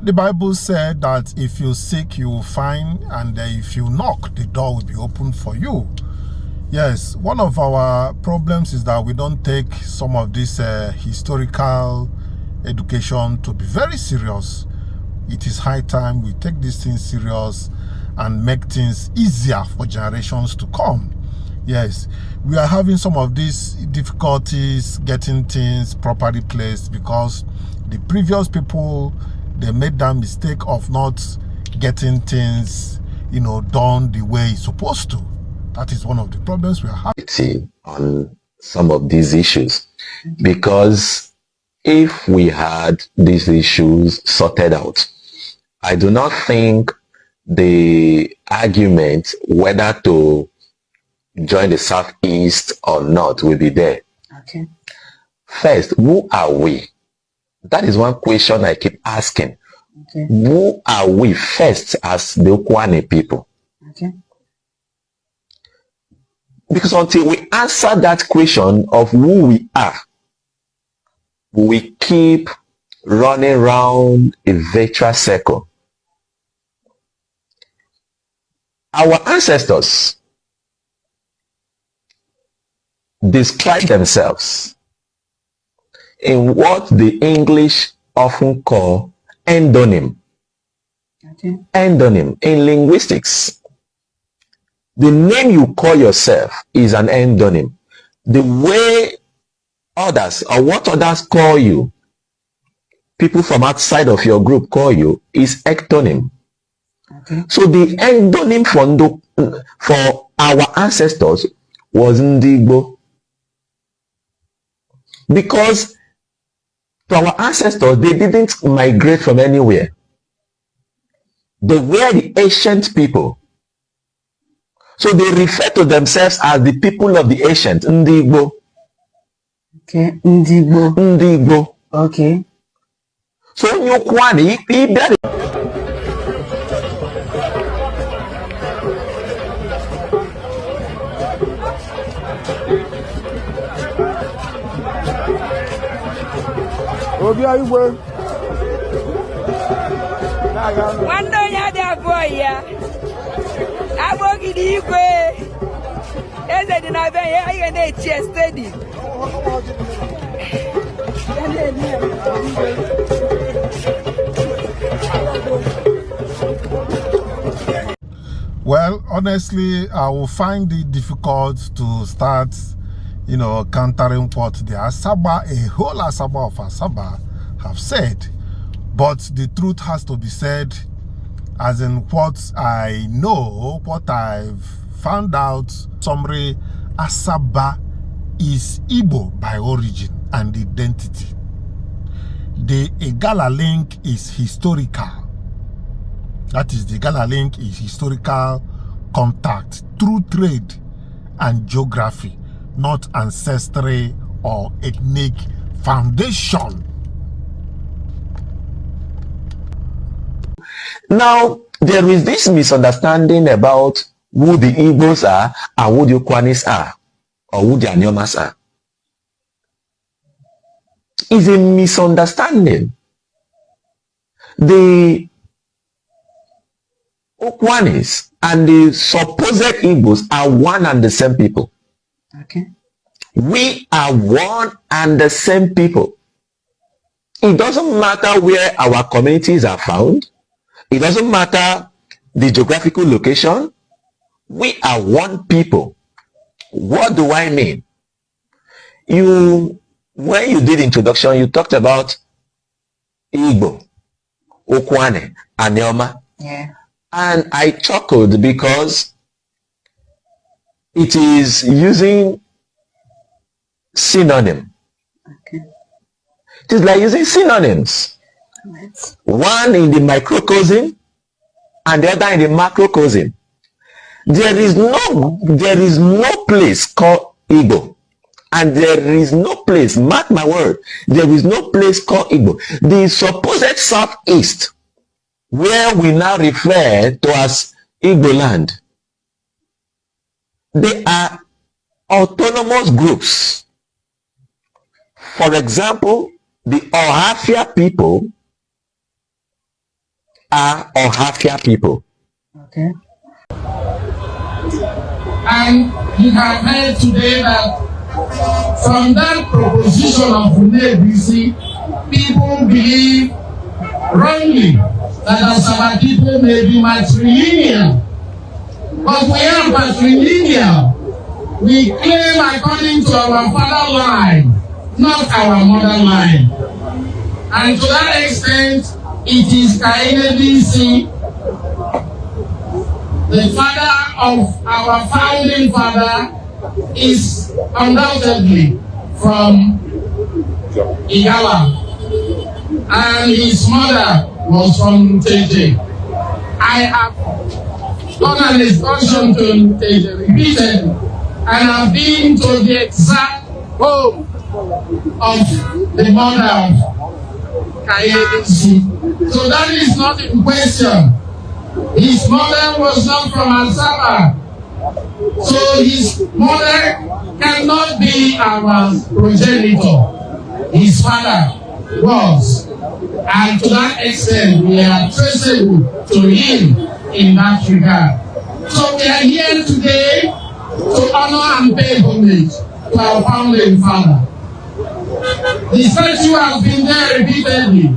The Bible said that if you seek, you will find, and if you knock, the door will be open for you. Yes, one of our problems is that we don't take some of this historical education to be very serious. It is high time we take these things serious and make things easier for generations to come. Yes, we are having some of these difficulties getting things properly placed because the previous people, they made that mistake of not getting things, done the way it's supposed to. That is one of the problems we are having on some of these issues. Because if we had these issues sorted out, I do not think the argument whether to join the Southeast or not will be there. Okay. First, who are we? That is one question I keep asking. Okay. Who are we first as the Okwane people? Okay. Because until we answer that question of who we are, we keep running around a virtual circle. Our ancestors describe themselves in what the English often call endonym. Okay. Endonym in linguistics. The name you call yourself is an endonym. The way others or what others call you, people from outside of your group call you, is ectonym. Okay. So the endonym for our ancestors was Ndigbo. Because to our ancestors, they didn't migrate from anywhere. They were the ancient people. So they refer to themselves as the people of the ancient, Ndigbo. Okay, Ndigbo. Ndigbo. Okay. So Nyokwani, One day I had a boy, yeah. I work in the UK. As I did not have a chest study. Well, honestly, I will find it difficult to start, countering what the Asaba, a whole Asaba of Asaba, have said. But the truth has to be said, as in what I know, what I've found out. Summary: Asaba is Igbo by origin and identity. The Igala link is historical. That is, the Igala link is historical contact through trade and geography, not ancestry or ethnic foundation. Now, there is this misunderstanding about who the Igbos are and who the Okwanis are, or who the Aniomas are. It's a misunderstanding. The Okwanis and the supposed Igbos are one and the same people. Okay. We are one and the same people. It doesn't matter where our communities are found. It doesn't matter the geographical location. We are one people. What do I mean? When you did introduction, you talked about Igbo, Okwane, Anioma. Yeah. And I chuckled because it is using synonym. Okay. It is like using synonyms. Right. One in the microcosm and the other in the macrocosm. There is no place called Igbo. And there is no place, mark my word, there is no place called Igbo. The supposed Southeast, where we now refer to as Igbo land, they are autonomous groups. For example, the Ohafia people are Ohafia people. Okay. And you have heard today that from that proposition of UNABC, people believe wrongly that Asaba people may be matrilineal. But we are matrilineal. We claim according to our father line, not our mother line. And to that extent, it is YangaLife, the father of our founding father, is undoubtedly from Igala. And his mother was from Teje. I have done an excursion to Teje repeatedly, and I've been to the exact home of the mother of YangaLife. So that is not in question. His mother was not from Asaba. So his mother cannot be our progenitor. His father was. And to that extent, we are traceable to him in that regard. So we are here today to honor and pay homage to our founding father. The statue has been there repeatedly.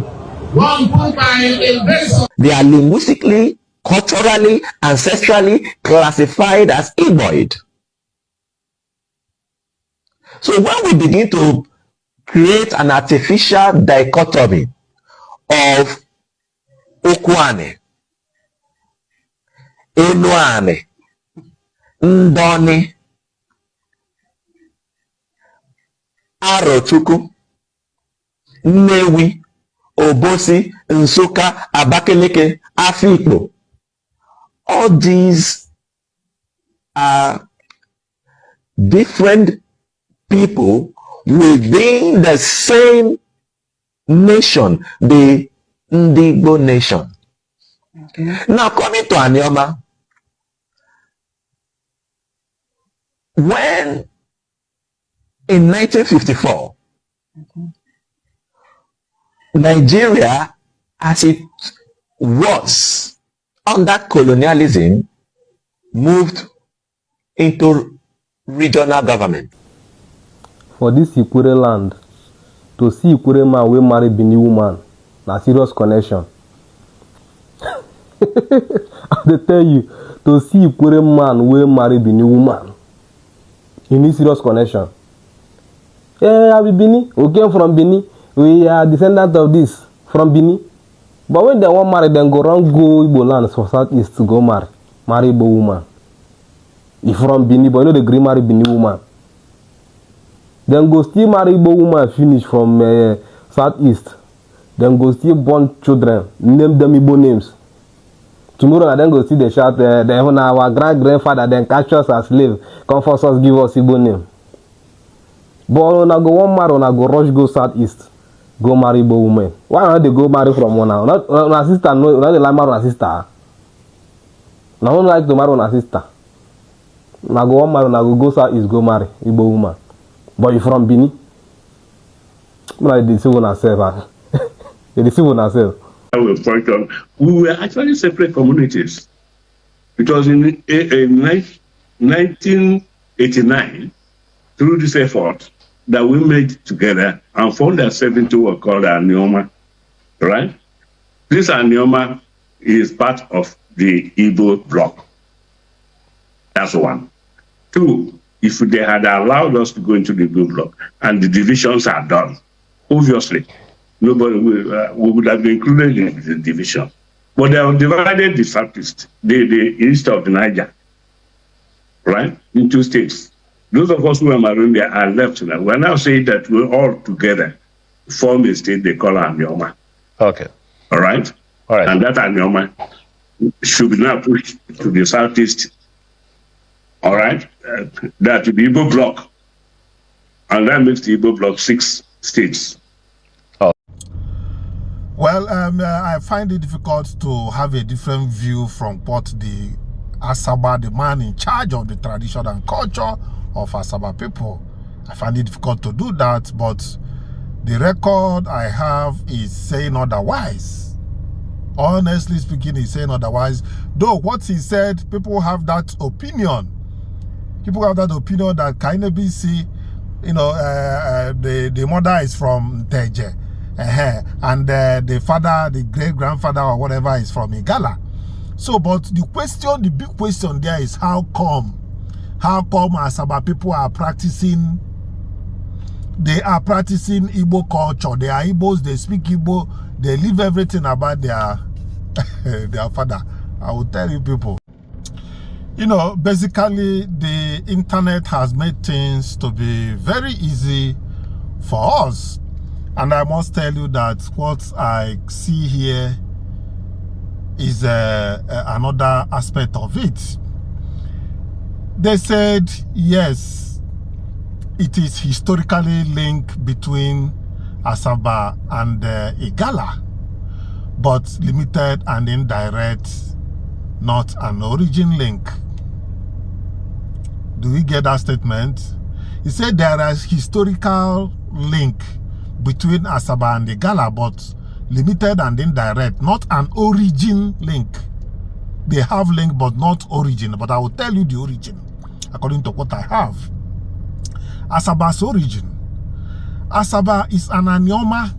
One put by a vessel. They are linguistically, culturally, ancestrally classified as Igboid. So when we begin to create an artificial dichotomy of Okwane, Enuane, Ndoni, Arochukwu, Nnewi, Obosi, Nsukka, Abakaliki, Afikpo, all these are different people within the same nation, the Ndigbo nation. Okay. Now coming to Anioma, when in 1954, Nigeria, as it was under colonialism, moved into regional government. For this Ikwere land, to see Ikwere man wey marry Benin woman, na serious connection. I dey tell you, to see Ikwere man wey marry Benin woman, you need serious connection. Yeah, I be Benin. We came from Benin. We are descendants of this from Benin. But when they want marry, then go around go Igbo land for southeast to go marry Igbo woman. If from Benin, but you know the green marry Benin woman. Then go still marry Igbo woman finish from southeast. Then go still born children, name them Igbo names. Tomorrow I then go see the shout. Then our grandfather then catch us as slave, come force us give us Igbo name. But when I go one marry, when I go rush go southeast, go marry Igbo woman. Why not they go marry from one now? Not my sister. No, not they like marry my sister. Now one like to marry my sister. When I go one marry, when I go southeast, go marry Igbo woman. But you from Benin? Like they deceive on ourselves. They deceive on ourselves. We were actually separate communities. It was in 1989, through this effort, that we made together and formed ourselves into what we called Anioma, right? This Anioma is part of the Igbo bloc. That's one. Two, if they had allowed us to go into the Igbo bloc and the divisions are done, obviously, nobody would have been included in the division. But they have divided the southeast, the east of the Niger, right, into states. Those of us who are around there are left now. We're now saying that we're all together form a state they call Anioma. Okay. All right? All right. And that Anioma should be now pushed to the southeast. All right? That to the Igbo bloc. And that makes the Igbo bloc 6 states. Well, I find it difficult to have a different view from what the Asaba, the man in charge of the tradition and culture of Asaba people. I find it difficult to do that, but the record I have is saying otherwise. Honestly speaking, he's saying otherwise. Though what he said, people have that opinion. People have that opinion that KNBC, you know, the mother is from Teje, and the father, the great-grandfather or whatever is from Igala. So, but the big question there is how come Asaba people are practicing, they are practicing Igbo culture. They are Igbos, they speak Igbo, they leave everything about their, their father. I will tell you people. You know, basically the internet has made things to be very easy for us. And I must tell you that what I see here is another aspect of it. They said, yes, it is historically linked between Asaba and Igala, but limited and indirect, not an origin link. Do we get that statement? He said there is historical link between Asaba and Igala, but limited and indirect, not an origin link. They have link, but not origin. But I will tell you the origin, according to what I have. Asaba's origin. Asaba is an Anioma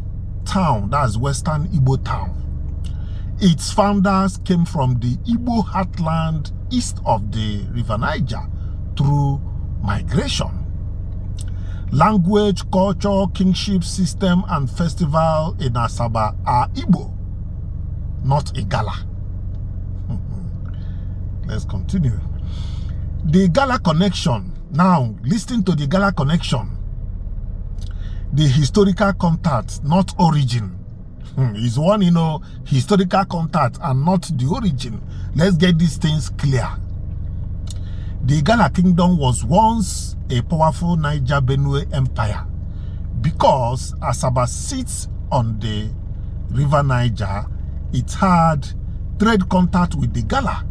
town, that's Western Igbo town. Its founders came from the Igbo heartland east of the River Niger through migration. Language, culture, kingship system, and festival in Asaba are Igbo, not Igala. Let's continue. The Igala connection. Now, listen to the Igala connection. The historical contact, not origin. Is one, you know, historical contact and not the origin. Let's get these things clear. The Igala kingdom was once a powerful Niger Benue empire because Asaba sits on the River Niger. It had trade contact with the Igala.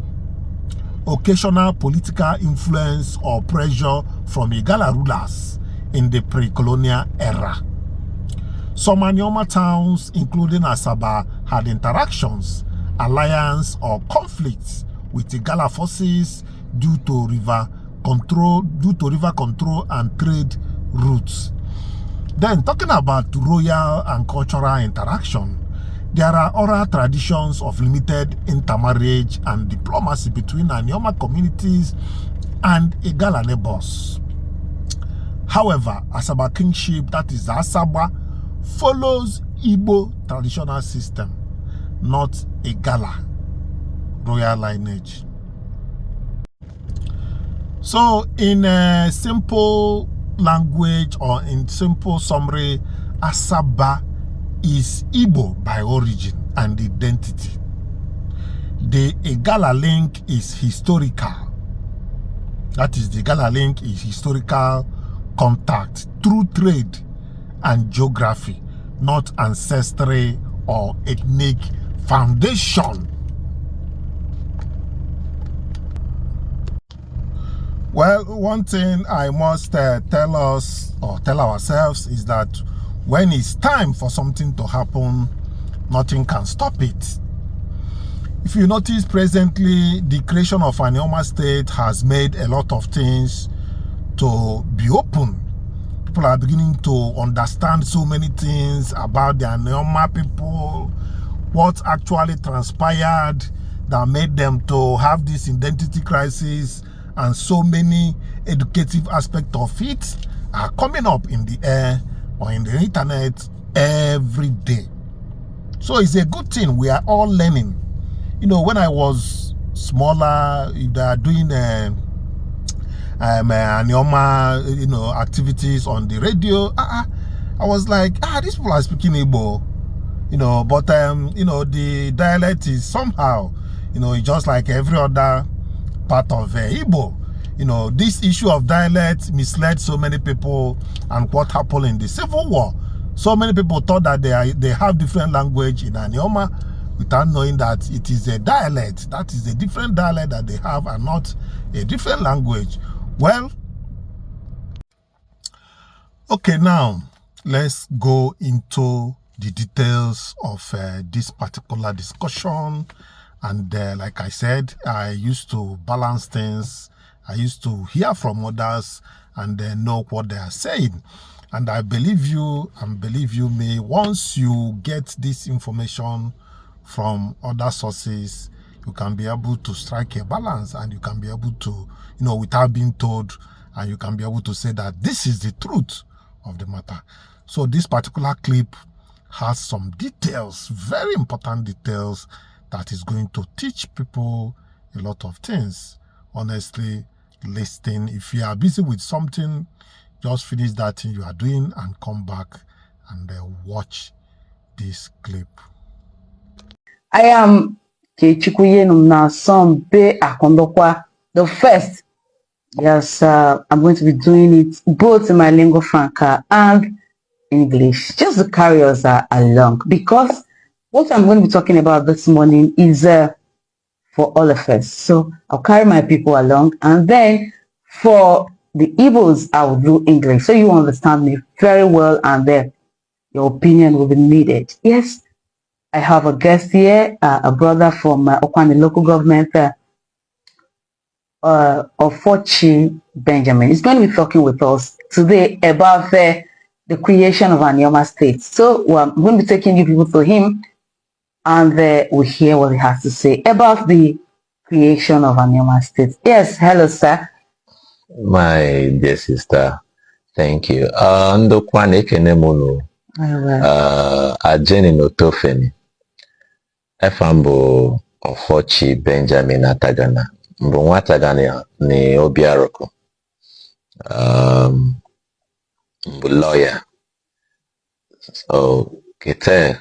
Occasional political influence or pressure from Igala rulers in the pre-colonial era. Some Anioma towns, including Asaba, had interactions, alliance, or conflicts with Igala forces due to river control and trade routes. Then, talking about royal and cultural interaction, there are oral traditions of limited intermarriage and diplomacy between Anioma communities and Igala neighbors. However, Asaba kingship, that is Asaba, follows Igbo traditional system, not Igala royal lineage. So, in a simple language or in simple summary, Asaba is Igbo by origin and identity. The Igala link is historical. That is, the Igala link is historical contact through trade and geography, not ancestry or ethnic foundation. Well, one thing I must tell us or tell ourselves is that when it's time for something to happen, nothing can stop it. If you notice presently, the creation of Anioma state has made a lot of things to be open. People are beginning to understand so many things about the Anioma people, what actually transpired that made them to have this identity crisis, and so many educative aspects of it are coming up in the air or in the internet every day. So it's a good thing. We are all learning. You know, when I was smaller, if they are doing Anioma, you know, activities on the radio, I was like, these people are speaking Igbo, you know, but you know, the dialect is somehow, you know, it's just like every other part of Igbo. You know, this issue of dialect misled so many people, and what happened in the Civil War. So many people thought that they have different language in Anioma without knowing that it is a dialect. That is a different dialect that they have and not a different language. Well, okay, now let's go into the details of this particular discussion. And like I said, I used to balance things. I used to hear from others and know what they are saying. And I believe you and believe you may, once you get this information from other sources, you can be able to strike a balance, and you can be able to, without being told, and you can be able to say that this is the truth of the matter. So this particular clip has some details, very important details, that is going to teach people a lot of things. Honestly, listen. If you are busy with something, just finish that thing you are doing and come back and watch this clip. I am Kechikuyenum na Sombe Akondokwa, the first. Yes, I'm going to be doing it both in my lingua franca and English, just to carry us along, because what I'm going to be talking about this morning is for all of us. So I'll carry my people along, and then for the Igbos, I will do English, so you understand me very well, and then your opinion will be needed. Yes, I have a guest here, a brother from Okwani local government, of Forchi Benjamin. He's going to be talking with us today about the creation of Anioma State. So I'm going to be taking you people to him, and we'll hear what he has to say about the creation of Anioma State. Yes, hello, sir. My dear sister, thank you. Ndokwane Kenemunu, Ajeni Notofeni, Efambo Ofochi Benjamin Atagana, Mbunwa Atagana ni Obiaroko, lawyer. So, Kete,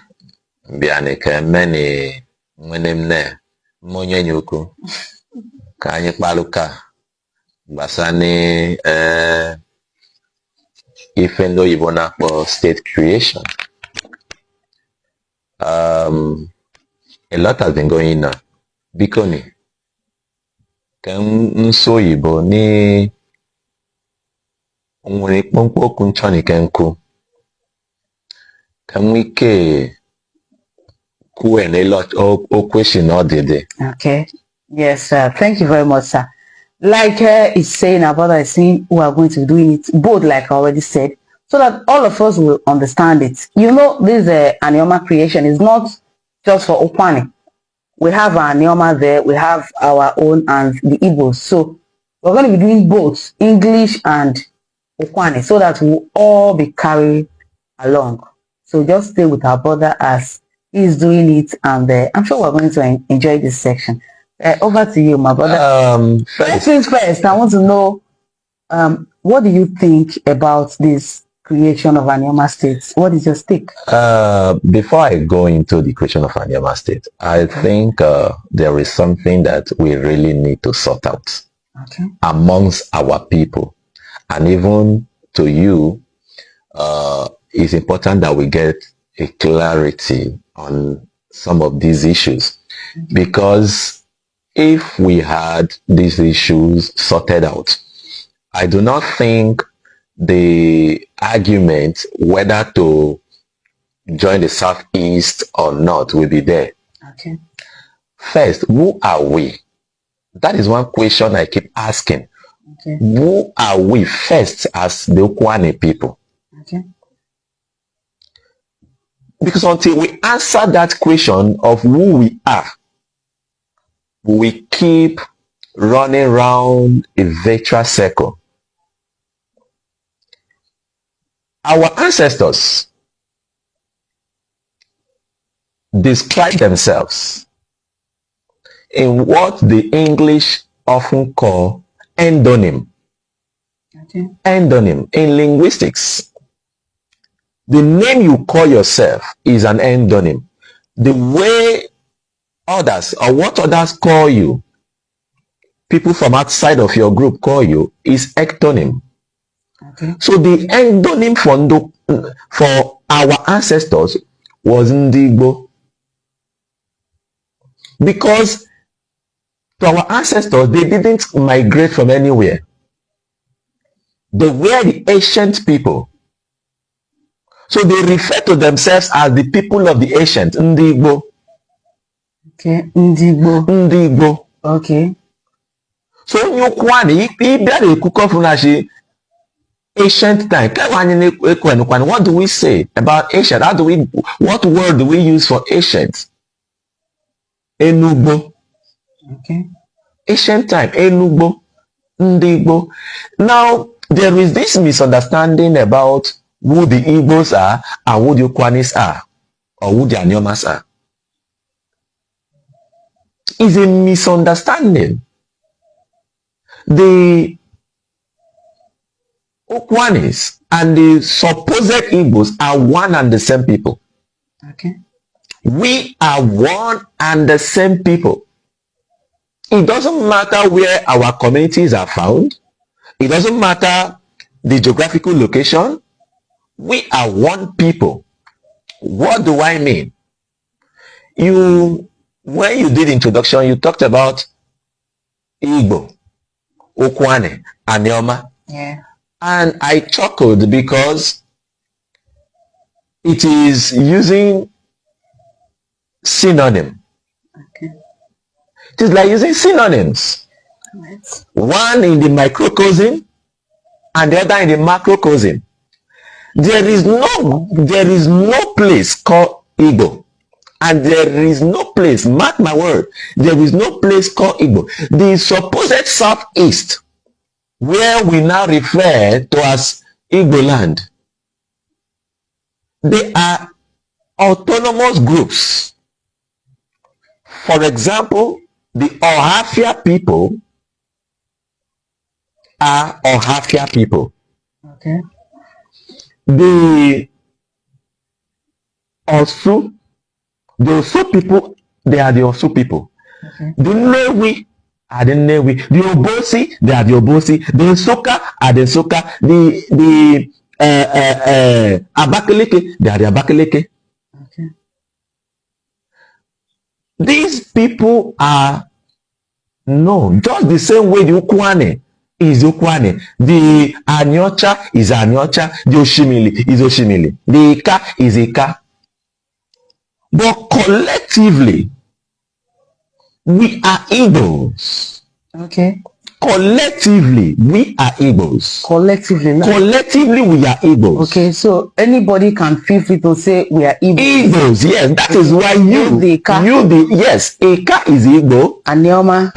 Biane Kemeni, Mwenemne, Monye Nyuku, Kanye Paluka, Basani, Ifendo Yibona for state creation. A lot has been going on. Bikoni. Ken so yibo ni unwere pompo kunchoni kenku. Can we ke ku and a lot of question all day. Okay. Yes, sir. Thank you very much, sir. Like he's saying about I see we are going to be doing it both, like I already said, so that all of us will understand it. This Anioma creation is not just for Okwani. We have our Anioma there, we have our own and the Igbos. So we're going to be doing both English and Okwani, so that we'll all be carried along. So just stay with our brother as he's doing it, and I'm sure we're going to enjoy this section. Over to you, my brother. First things first, I want to know, what do you think about this creation of Anioma State? What is your take? Before I go into the creation of Anioma State, I think there is something that we really need to sort out amongst our people. And even to you, it's important that we get a clarity on some of these issues. Because if we had these issues sorted out, I do not think the argument whether to join the Southeast or not will be there. Okay. First, who are we? That is one question I keep asking. Okay. Who are we first as the Okwani people? Okay. Because until we answer that question of who we are, we keep running around a virtual circle. Our ancestors describe themselves in what the English often call endonym. Okay. Endonym in linguistics. The name you call yourself is an endonym. The way others or what others call you, people from outside of your group call you, is ectonym. Okay. So the endonym for our ancestors was Ndigbo. Because to our ancestors, they didn't migrate from anywhere. They were the ancient people. So they refer to themselves as the people of the ancient, Ndị Igbo. Okay, Ndị Igbo. Ndị Igbo. Okay. So onye ukwu a na-bịara ekwukọ fún na shi ancient time. What do we say about ancient? What word do we use for ancient? Enugbo. Okay. Ancient time, Enugbo, Ndị Igbo. Now, there is this misunderstanding about who the Igbos are and who the Ukwanis are, or who the Aniomas are. It's a misunderstanding. The Ukwanis and the supposed Igbos are one and the same people. Okay. We are one and the same people. It doesn't matter where our communities are found. It doesn't matter the geographical location. We are one people. What do I mean? When you did introduction, you talked about Igbo, Ukwane, Anioma. Yeah. And I chuckled because it is using synonym. Okay. It is like using synonyms. Right. One in the microcosm and the other in the macrocosm. There is no place called Igbo. And there is no place, mark my word, there is no place called Igbo. The supposed southeast, where we now refer to as Igbo land, they are autonomous groups. For example, the Ohafia people are Ohafia people. Okay. The Osu people, they are the Osu people. Okay. The Newi are the Newi. The Obosi, they are the Obosi. The Nsoka are the Nsoka. The Abakaliki, they are the Abakaliki. Okay. These people are known just the same way the Ukwane is Ukwane, the Anyocha is Anyocha, the Oshimili is Oshimili, the Ika is Ika. But collectively, we are Igbos. Okay. Collectively, we are Igbos. Collectively. Collectively, we are Igbos. Okay, so anybody can feel free to say we are Igbo. Igbos, yes. That is why yes, Ika is Igbo. Anioma.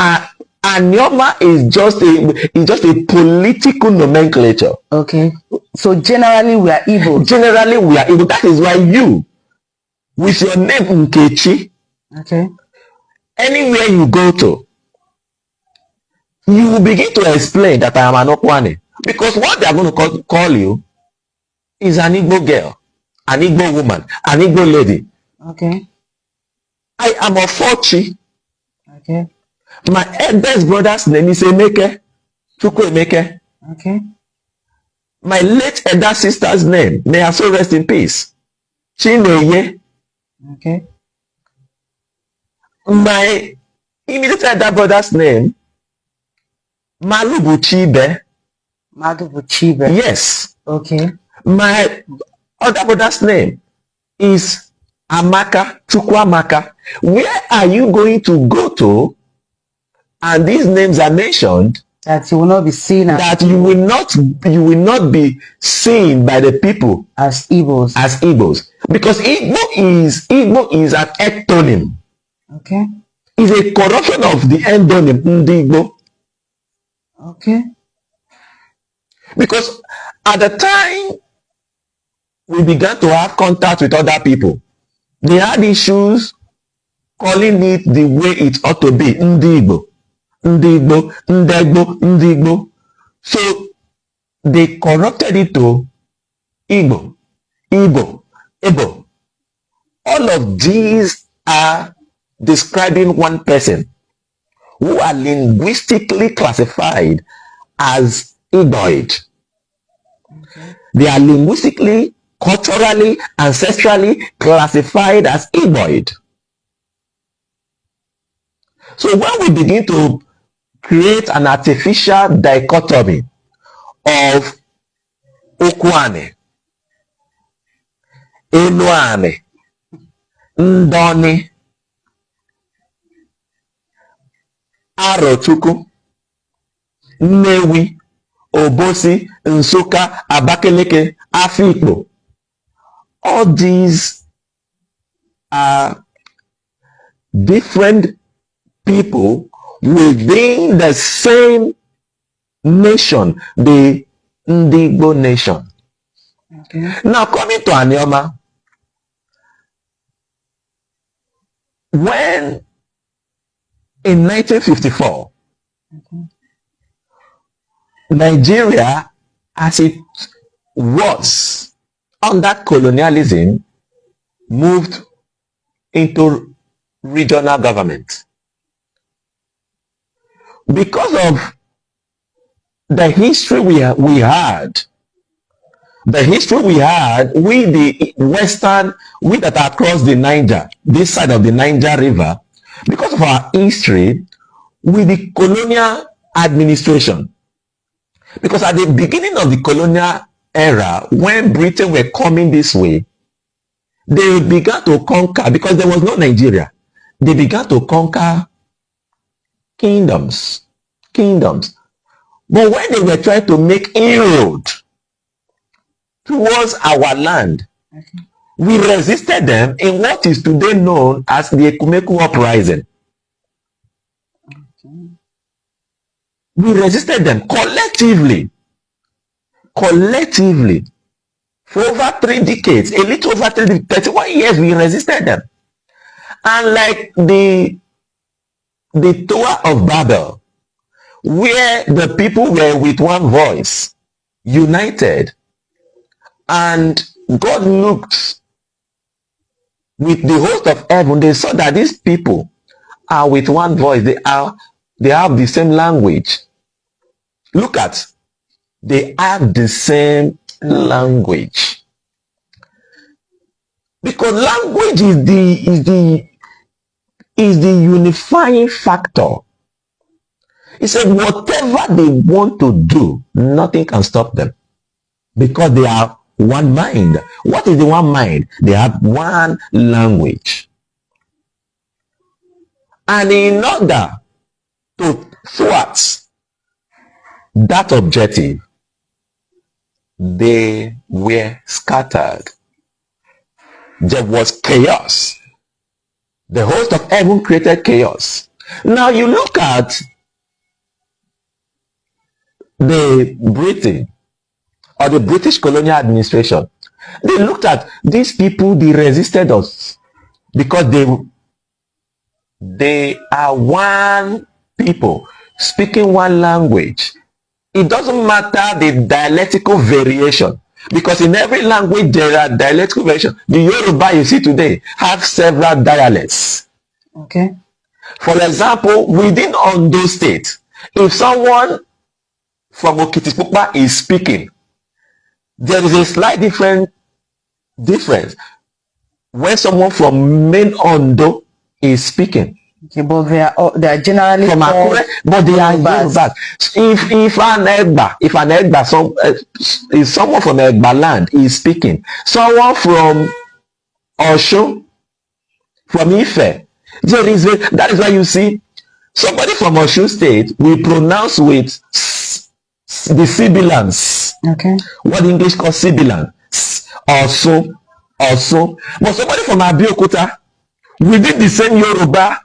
Anioma is just a political nomenclature. Okay. So generally we are Igbo. Generally we are Igbo. That is why you, with your name Nkechi, okay, anywhere you go to, you will begin to explain that I am an Okwane. Because what they are going to call you is an Igbo girl, an Igbo woman, an Igbo lady. Okay. I am a Fochi. Okay. My eldest brother's name is Emeke, Chukwu Emeke. Okay. My late elder sister's name, may her soul rest in peace, Chineye. Okay. My immediate elder brother's name, Malubuchibe. Malubuchibe. Yes. Okay. My other brother's name is Amaka, Chukwamaka. Where are you going to go to? And these names are mentioned. That you will not be seen as that you will not be seen by the people as Igbos. As Igbos. Because Igbo is an ectonym. Okay. It's a corruption of the endonym Ndigbo. Okay. Because at the time we began to have contact with other people, they had issues calling it the way it ought to be, Ndigbo, Ndigbo, Ndegbo, Ndigbo. So they corrupted it to Igbo, Igbo, Igbo. All of these are describing one person who are linguistically classified as Igboid. Okay. They are linguistically, culturally, ancestrally classified as Igboid. So when we begin to create an artificial dichotomy of Ukwane, Enuane, Ndoni, Arochukwu, Nnewi, Obosi, Nsukka, Abakaliki, Afikpo. All these are different people within the same nation, the Ndigbo nation. Okay. Now coming to Anioma, when in 1954, Nigeria, as it was under colonialism, moved into regional government. Because of the history we had, we the Western, we that are across the Niger, this side of the Niger River, because of our history with the colonial administration. Because at the beginning of the colonial era, when Britain were coming this way, they began to conquer, because there was no Nigeria, they began to conquer kingdoms. But when they were trying to make inroad towards our land, we resisted them in what is today known as the Ekumeku Uprising. We resisted them collectively for over 3 decades, a little over 31 years. We resisted them, and like the Tower of Babel, where the people were with one voice, united, and God looked with the host of heaven. They saw that these people are with one voice. They have the same language. Look at, they have the same language. Because language is the unifying factor. He said whatever they want to do, nothing can stop them. Because they have one mind. What is the one mind? They have one language. And in order to thwart that objective, they were scattered. There was chaos. The host of heaven created chaos. Now you look at the Britain or the British colonial administration. They looked at these people, they resisted us because they are one people speaking one language. It doesn't matter the dialectical variation, because in every language there are dialectical variations. The Yoruba you see today have several dialects. Okay. For example, within Ondo State, if someone from Okitipupa is speaking, there is a slight difference when someone from main Ondo is speaking. Okay, but they are generally from Akure, but they are Yorubas. If someone from Egba land is speaking, someone from Osun, from Ife, that is why you see somebody from Osun State will pronounce with the sibilants. Okay. What English calls sibilant. Also. But somebody from Abeokuta within the same Yoruba,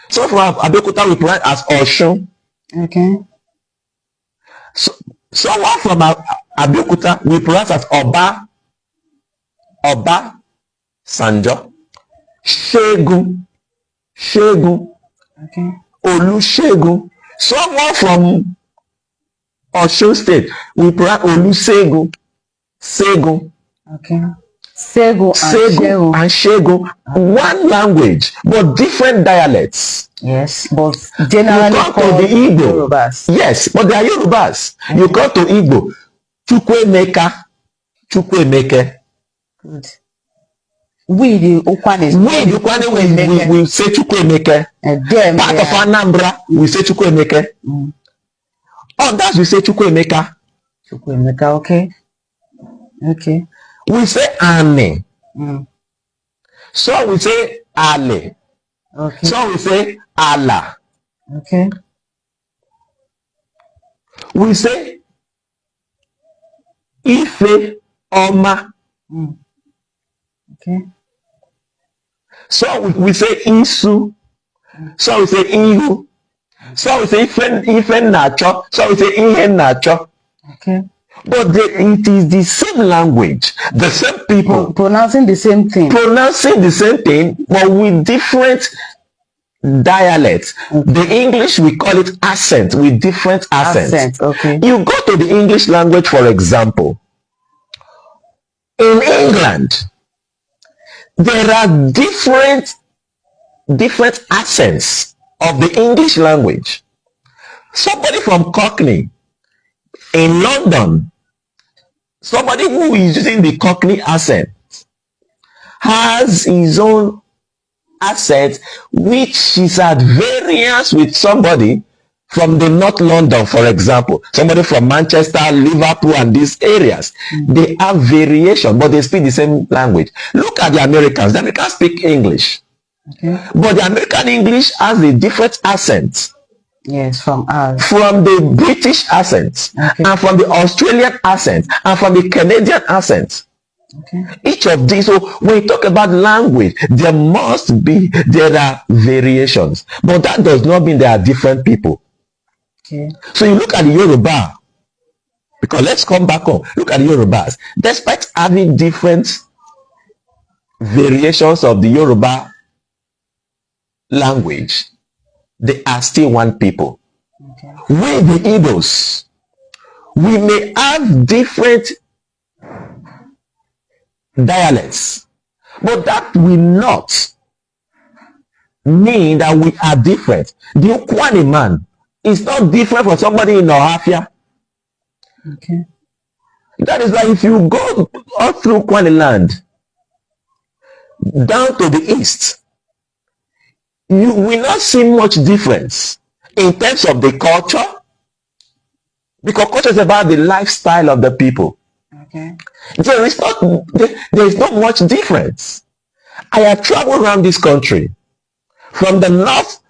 so from Abeokuta we pronounce as Osun. Okay. So someone from Abeokuta we pronounce as Oba Sanjo, Shegun. Okay. Olusegun. Someone from Osun State we pronounce Olusegun. Segun. Okay. Segu and Shegu. One language, but different dialects. Yes, but generally you come to the Igbo. Yorubas. Yes, but they are Yorubas. Okay. You come to Igbo. Chukwuemeke. Good. We the Ukwane we say Chukwuemeke. Part of Anambra we say Chukwuemeke. Others we say Chukwuemeka. Okay. Okay. We say Annie. Mm. Some will say Ale. Okay. Some will say Allah. Okay. We say Ife Oma. Mm. Okay. Some we say Isu. Some we say Ihu. Some we say Ife Nacho. Some we say Ihe Nacho. Okay. But it is the same language, the same people Pronouncing the same thing. pronouncing the same thing, but with different dialects. Okay. The English, we call it accent, with different accents. Accent. Okay. You go to the English language, for example. In England, there are different accents of the English language. Somebody from Cockney in London, somebody who is using the Cockney accent has his own accent, which is at variance with somebody from the North London, for example. Somebody from Manchester, Liverpool, and these areas. They have variation, but they speak the same language. Look at the Americans. The Americans speak English. Okay. But the American English has a different accent. Yes, from us. From the British accent, Okay. and from the Australian accent, and from the Canadian accent. Okay. Each of these, so when you talk about language, there are variations, but that does not mean there are different people. Okay. So you look at the Yoruba, because let's come back home. Look at the Yorubas. Despite having different variations of the Yoruba language, they are still one people. Okay. We, the Igbos, we may have different dialects, but that will not mean that we are different. The Ukwane man is not different from somebody in Ohafia. Okay. That is why if you go all through Ukwane land, down to the east, you will not see much difference in terms of the culture, because culture is about the lifestyle of the people. Okay. There is not much difference. I have traveled around this country, from the north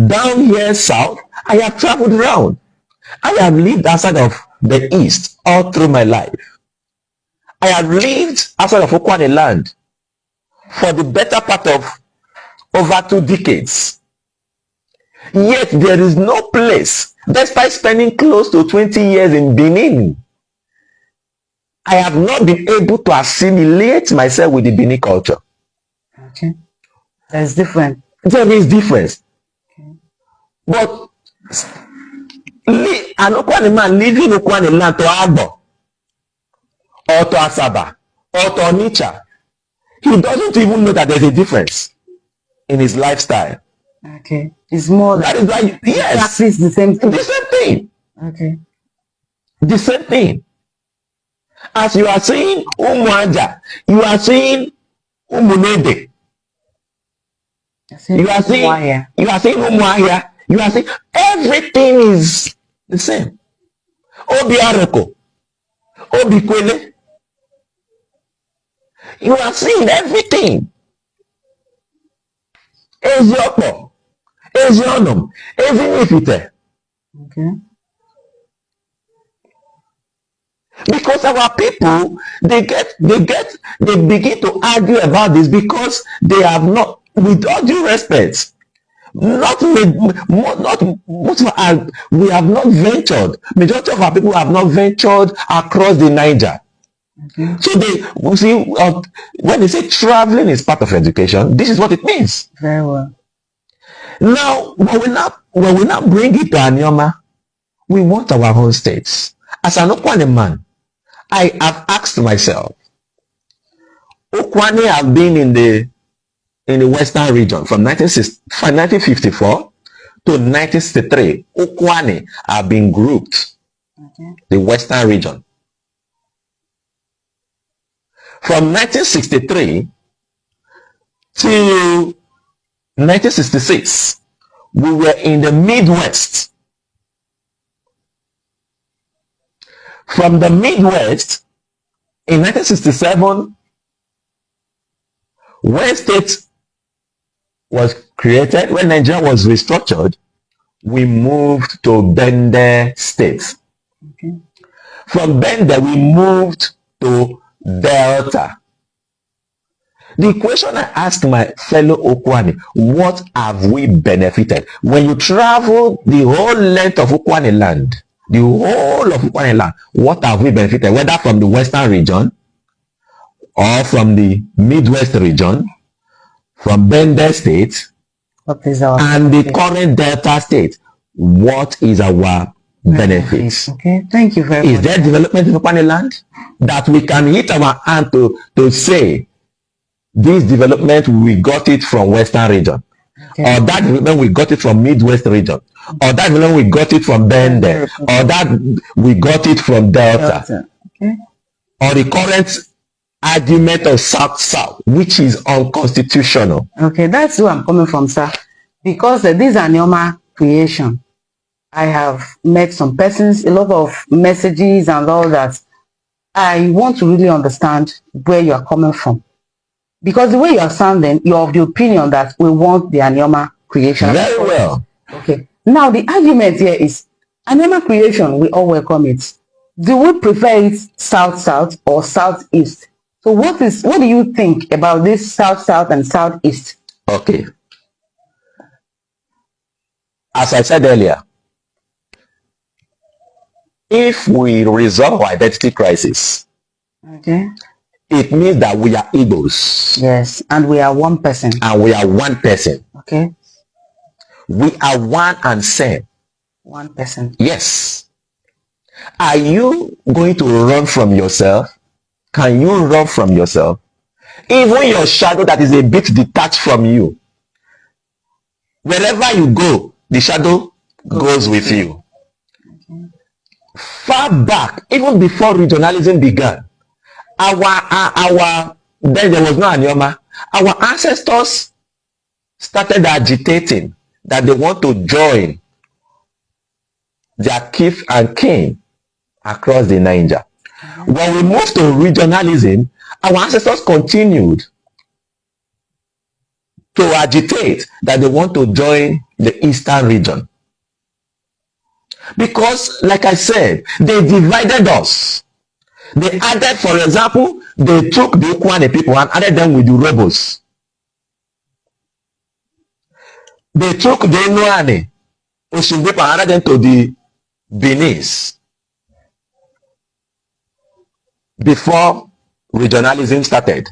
down here south. I have traveled around. I have lived outside of the east all through my life. I have lived outside of Ukwane land for the better part of over 2 decades. Yet there is no place, despite spending close to 20 years in Benin, I have not been able to assimilate myself with the Benin culture. Okay. That's different. There is difference. Okay. But an Ukwane man living in Ukwane land to Agbo, or to Asaba, or to Onitsha, he doesn't even know that there's a difference in his lifestyle. Okay. It's more that like is why yes, practice the same thing. The same thing. Okay. The same thing. As you are saying Umuaja, you are saying Umunede. You are saying Umuahia. You are saying everything is the same. Obi Aroko, Obi Kwele. You are saying everything. Eziopo, Ezionom, Ezinifite. Okay. Because our people, they begin to argue about this because they have not, with all due respect, we have not ventured. Majority of our people have not ventured across the Niger. Okay. So when they say traveling is part of education, this is what it means. Very well. Now, when we now bring it to Anioma, we want our own states. As an Ukwane man, I have asked myself, Ukwane have been in the western region from 1954 to 1963. Ukwane have been grouped, okay. The western region. From 1963 to 1966, we were in the Midwest. From the Midwest, in 1967, When state was created, when Nigeria was restructured, we moved to Bende State. Okay. From Bende, we moved to Delta. The question I asked my fellow Okwani, what have we benefited? When you travel the whole length of Okwani land, the whole of Okwani land, what have we benefited? Whether from the western region or from the Midwest region, from Bende State, and the current Delta State, what is our benefits? Okay, thank you very much. Is there development in Okwani land that we can hit our hand to say, this development, we got it from Western region, or that development, we got it from Midwest region, or that development, we got it from Bende, or that we got it from Delta, okay, or the current argument of South-South, which is unconstitutional. Okay, that's where I'm coming from, sir. Because this is Anioma creation. I have met some persons, a lot of messages and all that. I want to really understand where you are coming from. Because the way you are sounding, you're of the opinion that we want the Anioma creation. Very well. Okay. Now, the argument here is Anioma creation, we all welcome it. Do we prefer it South-South or South-East? So what do you think about this South-South and South-East? Okay. As I said earlier, if we resolve our identity crisis, okay, it means that we are Igbos. Yes, and we are one person. And we are one person. Okay. We are one and same. One person. Yes. Are you going to run from yourself? Can you run from yourself? Even your shadow that is a bit detached from you, wherever you go, the shadow goes with you. Okay. Far back, even before regionalism began, then there was no Anioma. Our ancestors started agitating that they want to join their kith and kin across the Niger. When we moved to regionalism, our ancestors continued to agitate that they want to join the Eastern region. Because, like I said, they divided us. They added, for example, they took the Ukwane people and added them with the rebels. They took the Nuane, Oshimbepa, and added them to the Benis before regionalism started.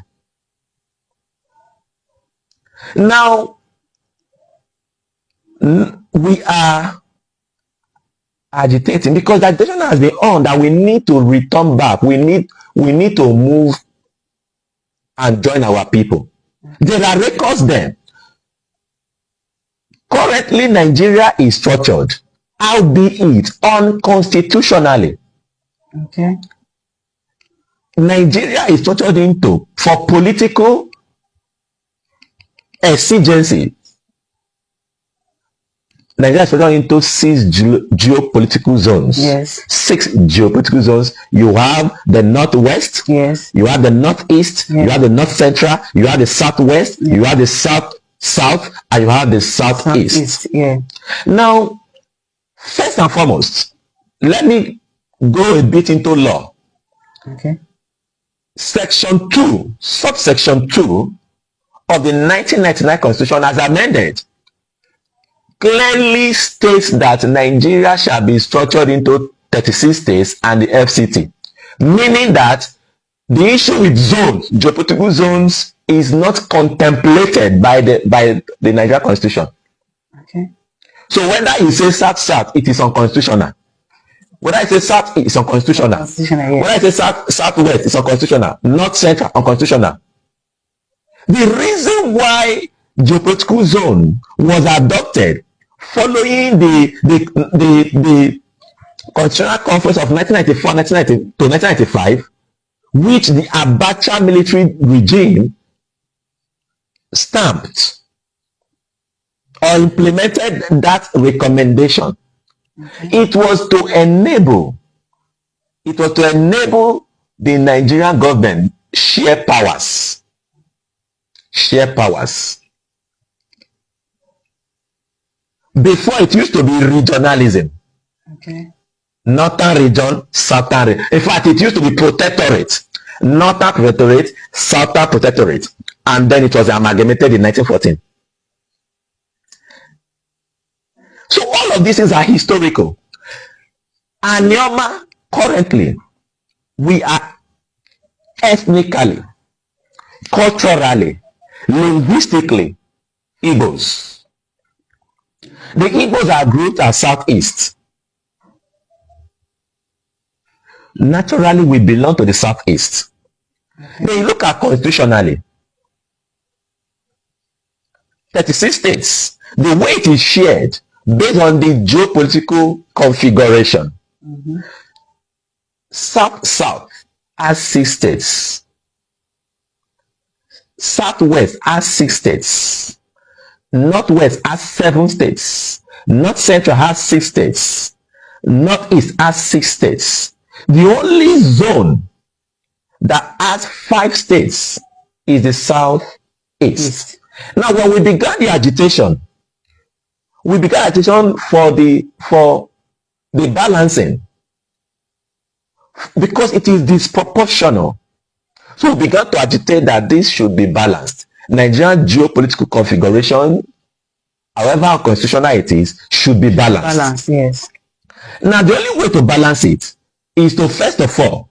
Now, we are agitating because the agitation has been on that we need to return back. We need to move and join our people. There are records there. Currently, Nigeria is structured, albeit unconstitutionally. Okay. Nigeria is structured into, for political exigency, Nigeria is structured into 6 geopolitical zones. Yes. 6 geopolitical zones. You have the Northwest. Yes. You have the Northeast. Yes. You have the North Central. You have the Southwest. Yes. You have the South, and you have the Southeast. Yeah. Now, first and foremost, let me go a bit into law. Okay. Section 2, subsection 2 of the 1999 Constitution as amended clearly states that Nigeria shall be structured into 36 states and the FCT, meaning that the issue with zones, geopolitical zones, is not contemplated by the Nigeria Constitution. Okay. So whether you say South-South, it is unconstitutional. Whether I say South, it's unconstitutional. Yes. Whether I say Southwest, it's unconstitutional. North Central, unconstitutional. The reason why geopolitical zone was adopted following the Constitutional Conference of 1994 to 1995, which the Abacha military regime stamped or implemented that recommendation. Okay. It was to enable the Nigerian government share powers. share powers. Before, it used to be regionalism. Okay. Northern region, southern region. In fact, it used to be protectorate. Northern protectorate, southern protectorate. And then it was amalgamated in 1914. So all of these things are historical. Anioma, currently, we are ethnically, culturally, linguistically Igbos. The Igbos are grouped as Southeast. Naturally, we belong to the Southeast. Then you look at constitutionally, 36 states, the way it is shared based on the geopolitical configuration. South has 6 states. Southwest has 6 states. Northwest has 7 states. North Central has 6 states. Northeast has 6 states. The only zone that has 5 states is the Southeast. Now, when we began the agitation, for the balancing, because it is disproportional. So we began to agitate that this should be balanced. Nigerian geopolitical configuration, however unconstitutional it is, should be balanced. Balance, yes. Now, the only way to balance it is to, first of all,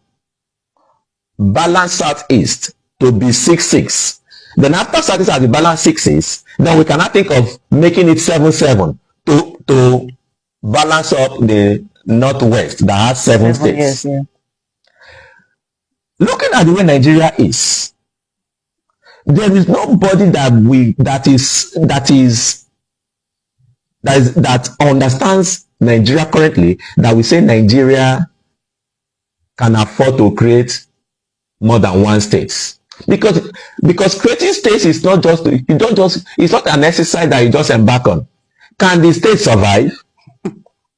balance Southeast to be 6-6. Then after Southeast has been balanced 6-6, then we cannot think of making it 7-7 to balance up the Northwest that has 7 states. Yes, yeah. Looking at the way Nigeria is, there is nobody that understands Nigeria currently that we say Nigeria can afford to create more than 1 state. Because creating states is not just, it's not an exercise that you just embark on. Can the state survive?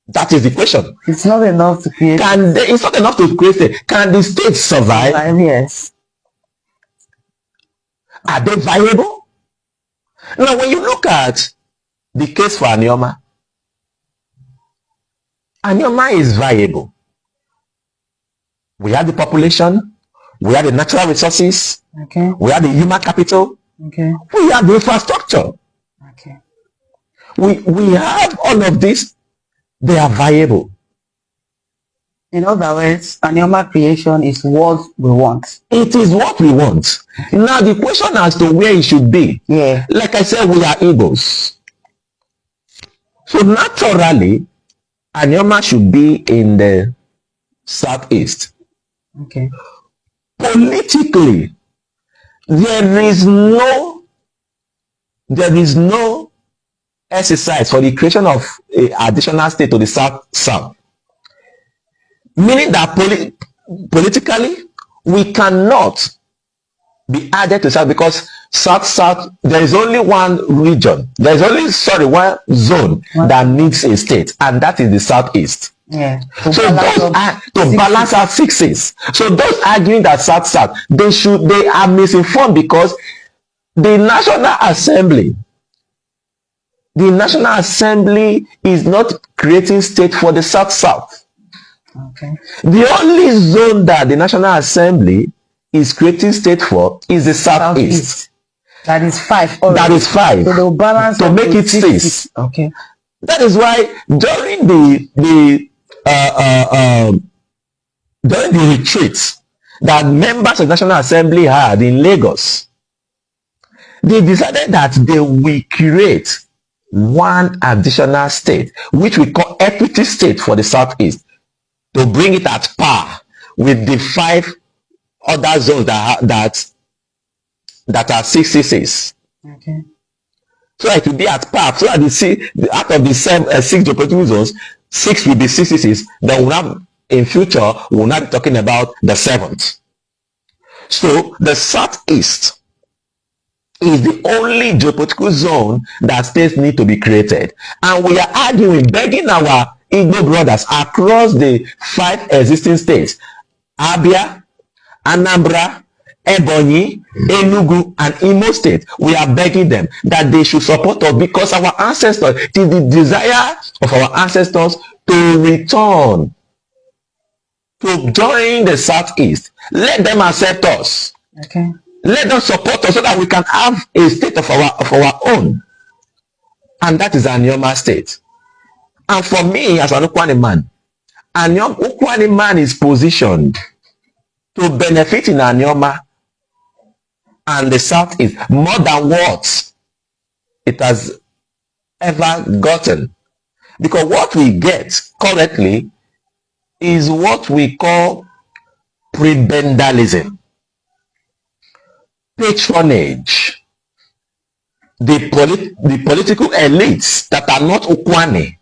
That is the question. It's not enough to create. It's not enough to create it. Can the state survive? Yes. Are they viable? Now, when you look at the case for Anioma is viable. We have the population, we have the natural resources, okay, we have the human capital, okay, we have the infrastructure. okay. We have all of this. They are viable. In other words, Anioma creation is what we want. It is what we want. Now the question as to where it should be. Yeah. Like I said, we are Igbos. So naturally, Anioma should be in the Southeast. Okay. Politically, there is no exercise for the creation of an additional state to the South. Meaning that politically, we cannot be added to South because South, there is only one region. There is only, one zone that needs a state, and that is the Southeast. Yeah. So to balance out 6-6. So those arguing that South, they are misinformed because the National Assembly is not creating state for the South. Okay. The only zone that the National Assembly is creating state for is the Southeast. That is 5 already. That is 5. So they'll balance to make it 6. Okay. That is why during the retreats that members of the National Assembly had in Lagos, they decided that they will create 1 additional state, which we call equity state for the Southeast, to bring it at par with the 5 other zones that are 6. Okay. So it will be at par. So that out of the 6 geopolitical zones, 6 will be 6. Then we'll have, in future, we'll not be talking about the 7th. So the Southeast is the only geopolitical zone that states need to be created. And we are arguing, begging our Igbo brothers across the 5 existing states, Abia, Anambra, Ebonyi, Enugu, and Imo State, we are begging them that they should support us because our ancestors, it is the desire of our ancestors to return to join the Southeast. Let them accept us. Okay. Let them support us so that we can have a state of our own. And that is Anioma State. And for me, as an Ukwane man, Ukwane man is positioned to benefit in Anioma and the Southeast more than what it has ever gotten. Because what we get currently is what we call prebendalism, patronage, the political elites that are not Ukwane.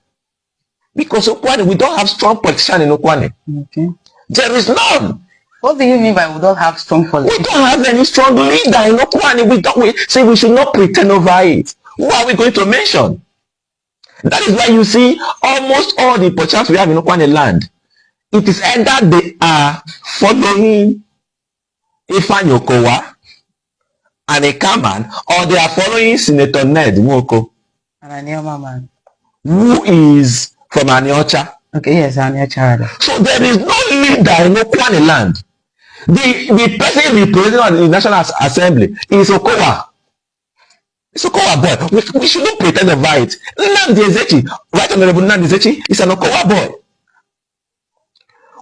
Because Ukwane, we don't have strong politicians in Ukwane. Okay. There is none. What do you mean by we don't have strong politics? We don't have any strong leader in Ukwane. We should not pretend over it. Who are we going to mention? That is why you see almost all the politicians we have in Ukwane land. It is either they are following Ifeanyi Okowa and a Kaman, or they are following Senator Ned Nwoko, And Anioma man. who is from Aniocha. Okay, yes, Aniocha. So there is no leader in Ukwane land. The person representing the National Assembly is Okowa. It's Okowa boy. We shouldn't pretend over it. Nnamdi Ezechi, Right Honorable Nnamdi Ezechi, is an Okowa boy.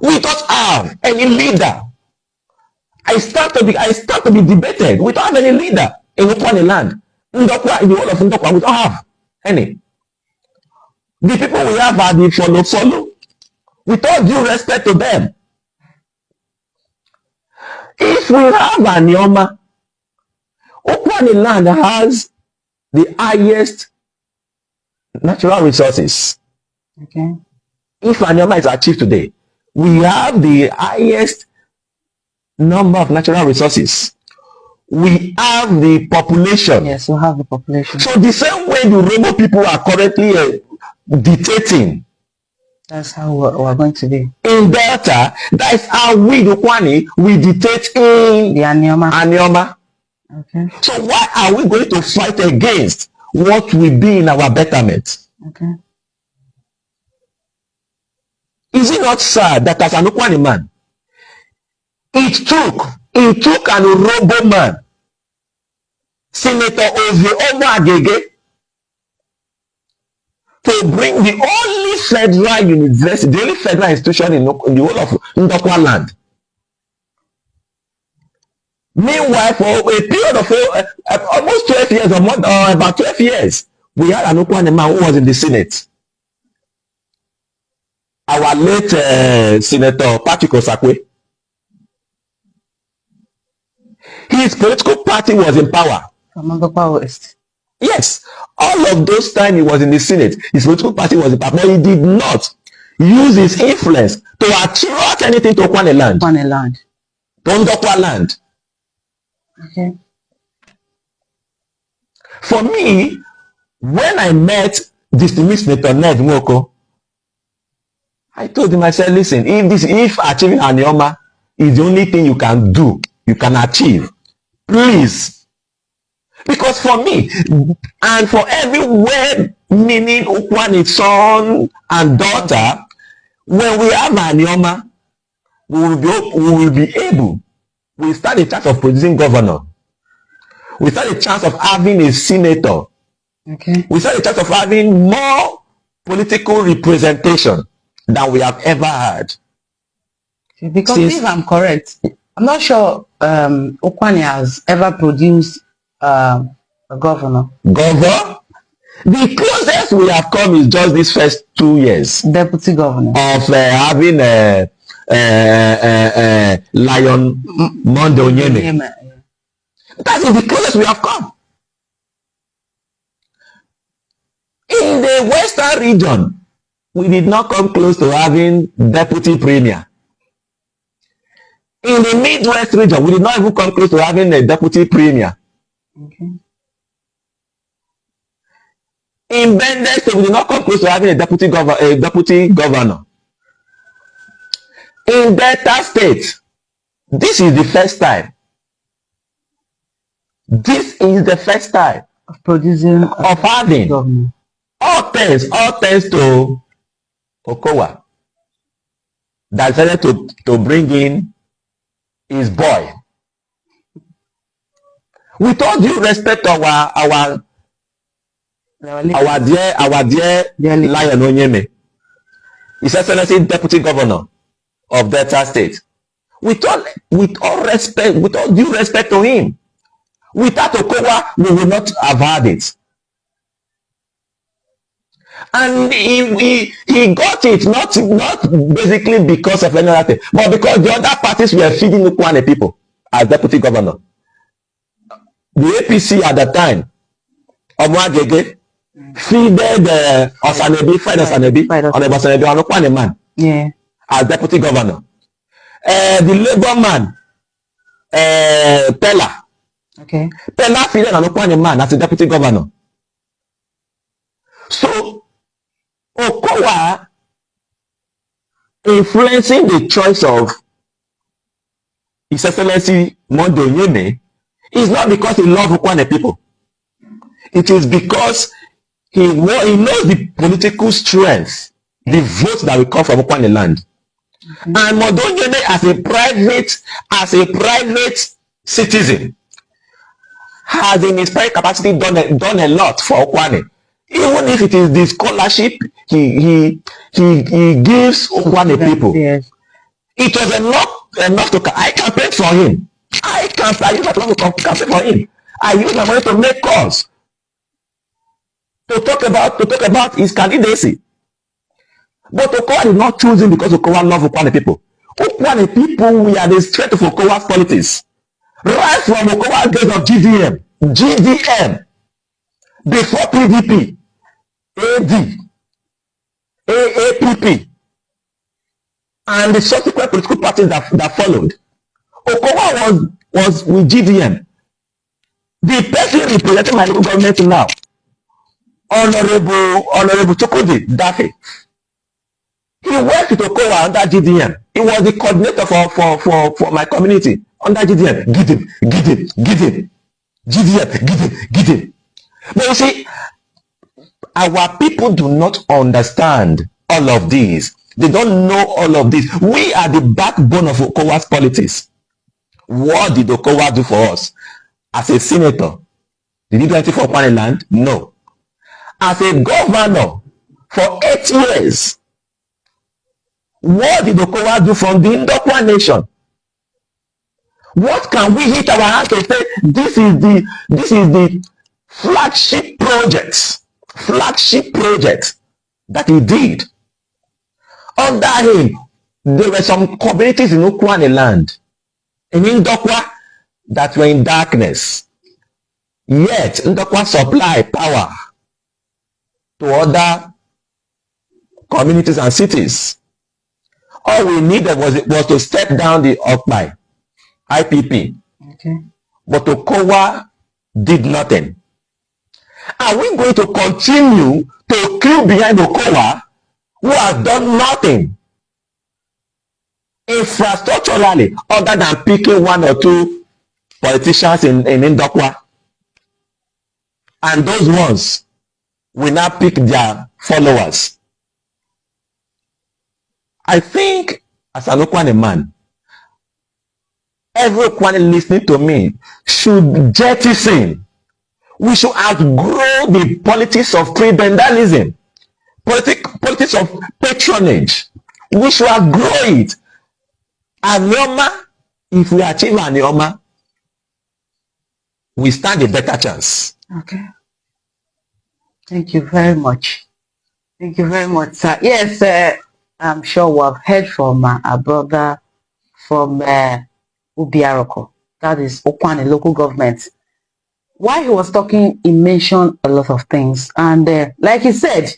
We don't have any leader. I start to be debated. We don't have any leader in Ukwane land. Ndokwa, in the whole of Ndokwa, we don't have any. The people we have are the follow. With all due respect to them. If we have Anioma, Ukwane land has the highest natural resources. Okay. If Anioma is achieved today, we have the highest number of natural resources. We have the population. Yes, we have the population. So the same way the Robo people are currently dictating. That's how we're going to be. In Delta, that is how we, the Ukwane, we dictate in The Anioma. Okay. So why are we going to fight against what will be in our betterment? Okay. Is it not sad that as an Ukwane man, it took an Urobo man, Senator Omo Agege, to bring the only federal university, the only federal institution in the whole of Ndokwa land. Meanwhile, for a period of almost 12 years or more, or about 12 years, we had an Ukwane man who was in the Senate. Our late Senator Patrick Osakwe. His political party was in power. From Ndokwa West. Yes, all of those times he was in the Senate, his political party was in power, but he did not use his influence to attract anything to Ukwane land. Ukwane land. To Ndokwa land. Okay. For me, when I met distinguished Senator Ned Nwoko, I told him, I said, listen, if achieving Anioma is the only thing you can do, you can achieve, please. Because for me, and for every well-meaning Ukwane son and daughter, when we have Anioma, we will be able, we stand a chance of producing governor. We stand a chance of having a senator. Okay. We stand a chance of having more political representation than we have ever had. Because if I'm correct, I'm not sure Ukwane has ever produced a governor. Governor? The closest we have come is just these first 2 years. Deputy governor. Of having Lion Mondo Onyeme. That is the closest we have come. In the Western region, we did not come close to having deputy premier. In the Midwest region, we did not even come close to having a deputy premier. Okay. In Bende State, we did not come close to having a deputy governor. In Delta State, this is the first time This is the first time Of producing of having government. all thanks to Okowa that decided to bring in his boy. With all due respect to our dear Lion Onyeme, His Excellency Deputy Governor of Delta State. With all due respect to him, without Okowa, we will not have had it. And he got it not basically because of any other thing, but because the other parties were feeding Ukwane people as deputy governor. The APC at the time, Omwagege, feeded Osanebi, on Ukwane man, as deputy governor. The Labour man, Pella, feeded on Ukwane man as the deputy governor. So Okowa influencing the choice of His Excellency Monday Onyeme is not because he loves Ukwane people. It is because he knows the political strength, the votes that will come from Ukwane land. And Monday Onyeme as a private citizen has in his private capacity done a lot for Ukwane. Even if it is the scholarship he gives Ukwane people, it was enough to. I campaigned for him. I use my money to campaign for him. I use my money to make calls to talk about his candidacy. But Okowa did not choose him because Okowa loves Ukwane people. Ukwane people, we are the strength of Okowa's politics. Right from Okowa's days of GDM, before PDP, AD, AAPP, and the subsequent political parties that followed. Okowa was with GDM. The person representing my local government now, Honorable Chukwudi Dafe, he worked with Okowa under GDM. He was the coordinator for my community under GDM. Give him. GDM, give him. But you see, our people do not understand all of these. They don't know all of this. We are the backbone of Okowa's politics. What did Okowa do for us? As a senator, did he do anything for Ukwane land? No. As a governor for 8 years, what did Okowa do from the Ndokwa nation? What can we hit our hands to say this is the flagship project that he did? Under him, there were some communities in Ukwane land, in Ndokwa, that were in darkness. Yet Ndokwa supplied power to other communities and cities. All we needed was to step down the Occupy IPP. But Okowa did nothing. Are we going to continue to queue behind Okowa, who has done nothing infrastructurally other than picking 1 or 2 politicians in Ndokwa? And those ones will now pick their followers. I think as an Ukwane man, every Ukwane listening to me should jettison. We should outgrow the politics of prebendalism, politics of patronage. We should outgrow it. Anioma, if we achieve Anioma, we stand a better chance. Okay. Thank you very much. Thank you very much, sir. Yes, I'm sure we have heard from our brother from Ubiaroko, that is Ukwane local government. While he was talking, he mentioned a lot of things. And like he said,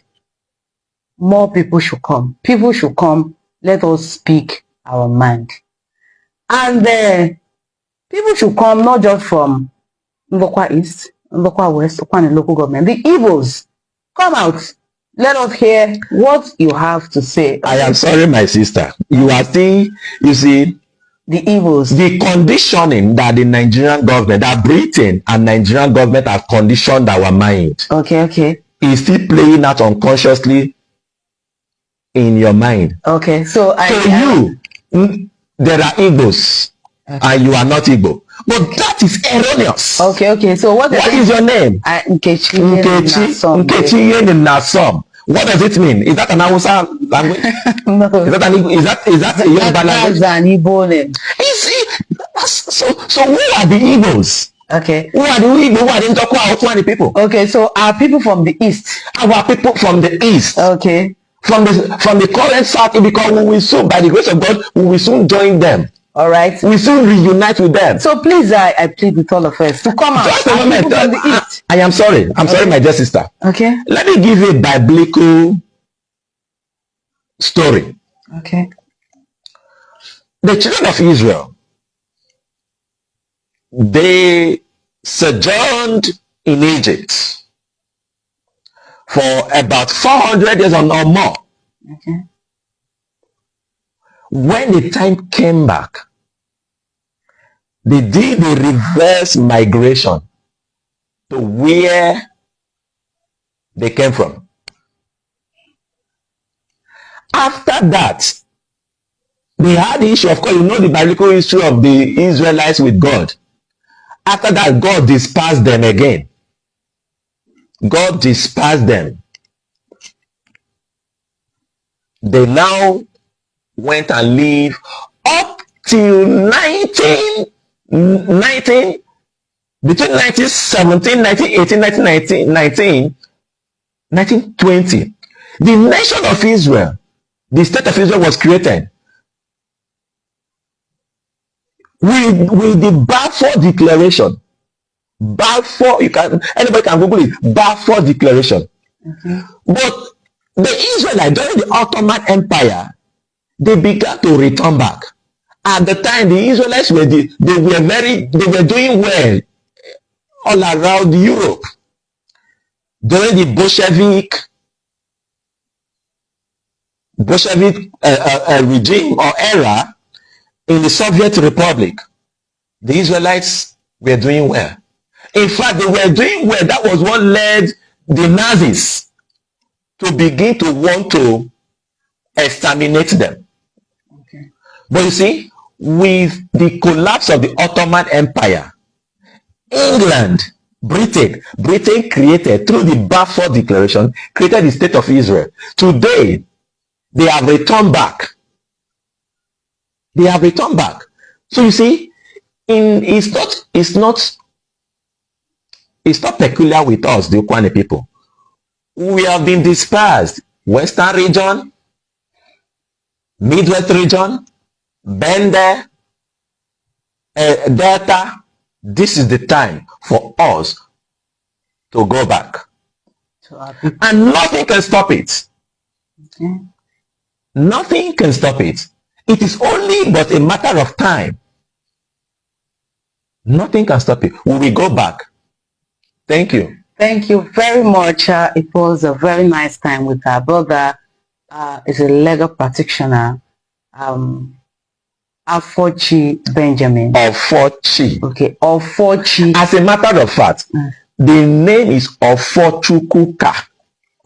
more people should come. People should come. Let us speak our mind. And people should come not just from Ndokwa East, Ndokwa West, Ukwane local government. The Igbos, come out. Let us hear what you have to say. I am sorry, my sister. You are still, you see, The Igbos. The conditioning that the Nigerian government, that Britain and Nigerian government have conditioned our mind, Okay. is still playing out unconsciously in your mind. Okay. So There are Igbos, and you are not Igbo. But that is erroneous. Okay. So what is your name? Nkechi Nasom. What does it mean? Is that an Hausa language? No. Is that a Yoruba language? That's an Igbo name. So who are the Igbos? Okay. Who are the Igbo? Who are the Ndokwa? Who are the people? Okay, so our people from the east. Our people from the east. Okay. From the current south, because we will soon, by the grace of God, we will soon join them. All right. We soon reunite with them. So please, I plead with all of us to come out. Just a moment. From the east. I am sorry. I'm sorry, my dear sister. Okay. Let me give you a biblical story. Okay. The children of Israel, they sojourned in Egypt for about 400 years or more. Okay. When the time came back, they did a reverse migration to where they came from. After that, they had the issue, of course, you know the biblical history of the Israelites with God. After that, God dispersed them again. God dispersed them. They now went and lived up till between 1917, 1918, 1919, 1920. The nation of Israel, the state of Israel, was created with the Balfour Declaration. Balfour, anybody can Google it. Balfour Declaration. But the Israelites during the Ottoman Empire, they began to return back. At the time, the Israelites were were doing well all around Europe. During the Bolshevik regime or era in the Soviet Republic, the Israelites were doing well. In fact, they were doing well. That was what led the Nazis to begin to want to exterminate them. Okay. But you see, with the collapse of the Ottoman Empire, Britain created, through the Balfour Declaration, created the state of Israel. Today, they have returned back. They have returned back. So you see, it's not peculiar with us, the Okwane people. We have been dispersed. Western region, Midwest region, Bende, Delta. This is the time for us to go back. And nothing can stop it. Okay. Nothing can stop it. It is only but a matter of time. Nothing can stop it. We will go back. Thank you. Thank you very much. It was a very nice time with our brother. Is a legal practitioner, Afochi Benjamin. Ofochi. Okay, Ofochi. As a matter of fact, the name is Ofochukwuka.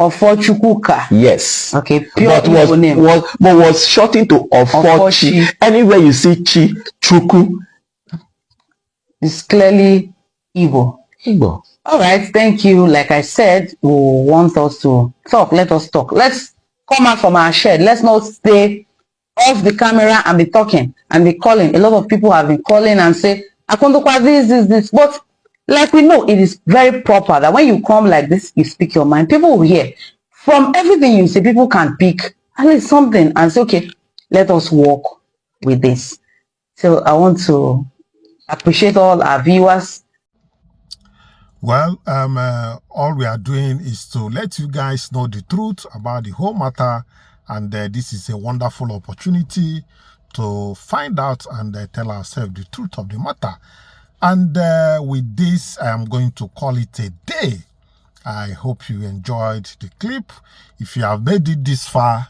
Ofochukwuka. Yes. Okay, pure Igbo name. Was shortened to Ofochi. Anywhere you see Chi, Chukwu, it's clearly Igbo. Igbo. All right, thank you. Like I said, we want us to talk. Let us talk. Let's come out from our shed. Let's not stay off the camera and be talking and be calling. A lot of people have been calling and say, Akondokwa, this. But like we know, it is very proper that when you come like this, you speak your mind. People will hear. From everything you say, people can pick at least something and say, okay, let us work with this. So I want to appreciate all our viewers. Well, all we are doing is to let you guys know the truth about the whole matter, and this is a wonderful opportunity to find out and tell ourselves the truth of the matter. And with this, I am going to call it a day. I hope you enjoyed the clip. If you have made it this far,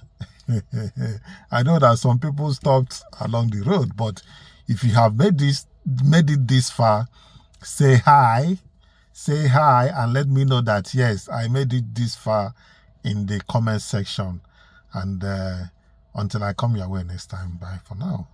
I know that some people stopped along the road, but If you have made it this far, say hi, and let me know that yes, I made it this far in the comment section. And until I come your way next time, bye for now.